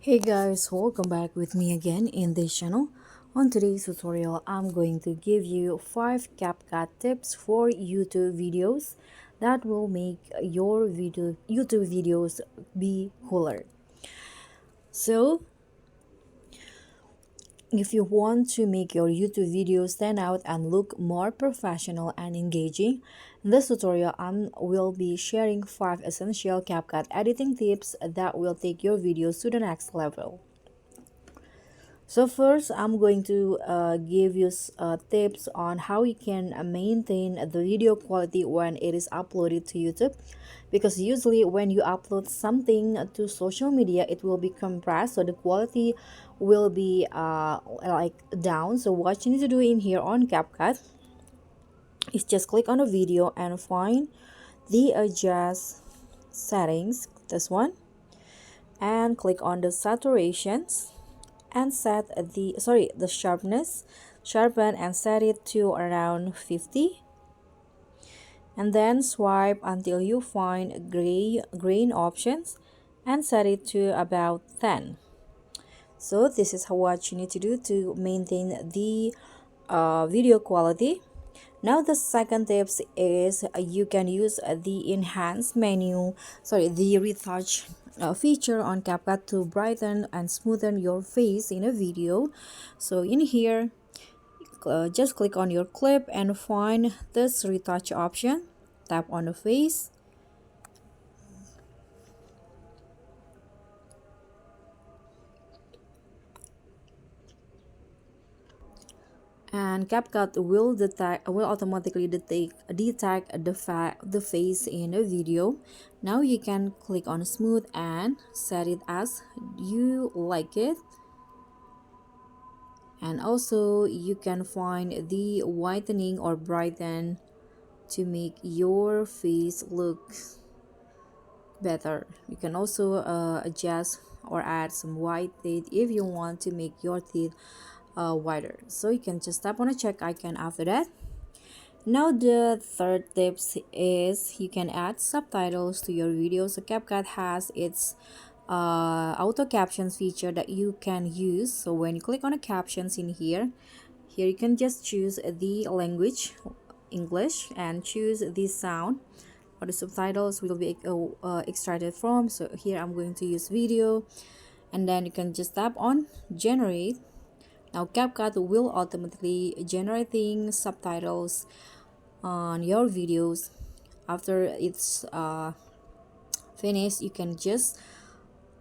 Hey guys, welcome back with me again in this channel. On today's tutorial, I'm going to give you 5 CapCut tips for YouTube videos that will make your YouTube videos be cooler. So, if you want to make your YouTube videos stand out and look more professional and engaging, in this tutorial I will be sharing 5 essential CapCut editing tips that will take your videos to the next level. So first, I'm going to give you tips on how you can maintain the video quality when it is uploaded to YouTube, because usually when you upload something to social media, it will be compressed, so the quality will be like down. So what you need to do in here on CapCut is just click on a video and find the adjust settings, this one, and click on the saturations and set the sharpen and set it to around 50, and then swipe until you find grain options and set it to about 10. So this is what you need to do to maintain the video quality. Now the second tips is you can use the enhance menu, the retouch feature on CapCut to brighten and smoothen your face in a video. So in here, just click on your clip and find this retouch option. Tap on the face. And CapCut will automatically detect the face in a video. Now you can click on smooth and set it as you like it. And also you can find the whitening or brighten to make your face look better. You can also adjust or add some white teeth if you want to make your teeth wider. So you can just tap on a check icon after that. Now the third tips is you can add subtitles to your video. So CapCut has its auto captions feature that you can use. So when you click on the captions in here you can just choose the language English and choose the sound or the subtitles will be extracted from. So here I'm going to use video, and then you can just tap on generate. Now CapCut will automatically generating subtitles on your videos. After it's finished, you can just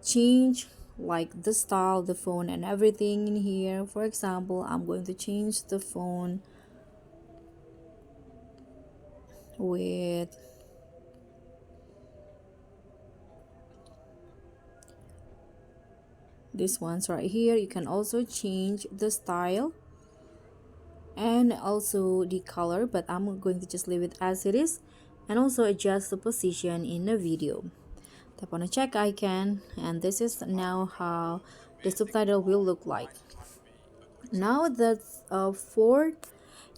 change like the style, the phone, and everything in here. For example, I'm going to change the phone with this ones right here. You can also change the style and also the color, but I'm going to just leave it as it is, and also adjust the position in the video. Tap on a check icon, and this is now how the subtitle will look like. Now the fourth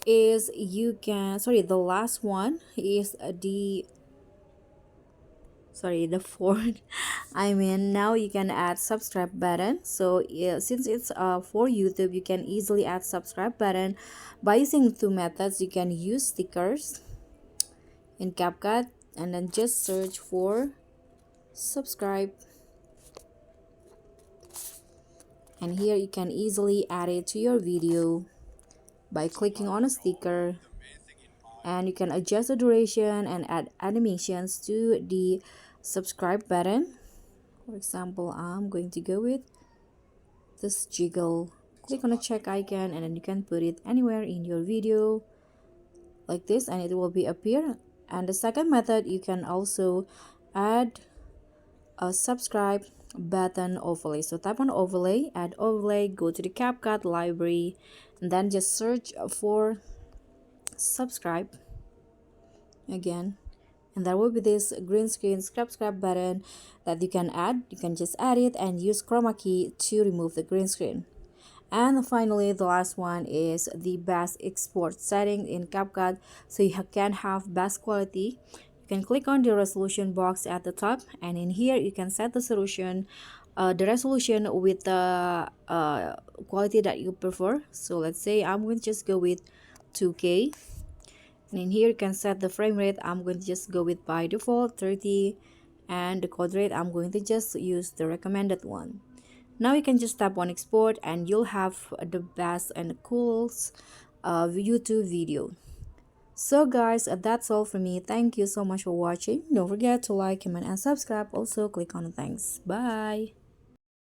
is the last one is the fourth now you can add subscribe button. So yeah, since it's for YouTube, you can easily add subscribe button by using two methods. You can use stickers in CapCut and then just search for subscribe, and here you can easily add it to your video by clicking on a sticker, and you can adjust the duration and add animations to the subscribe button. For example, I'm going to go with this jiggle. Click on a check icon, and then you can put it anywhere in your video like this, and it will be appear. And the second method, you can also add a subscribe button overlay. So tap on overlay, add overlay, go to the CapCut library, and then just search for subscribe again, and there will be this green screen subscribe button that you can add. You can just add it and use chroma key to remove the green screen. And finally, the last one is the best export setting in CapCut, so you can have best quality. You can click on the resolution box at the top, and in here you can set the resolution the resolution with the quality that you prefer. So let's say I'm going to just go with 2K, and in here you can set the frame rate. I'm going to just go with by default 30, and the code rate I'm going to just use the recommended one. Now you can just tap on export and you'll have the best and coolest YouTube video. So guys, that's all for me. Thank you so much for watching. Don't forget to like, comment, and subscribe. Also click on the thanks. Bye.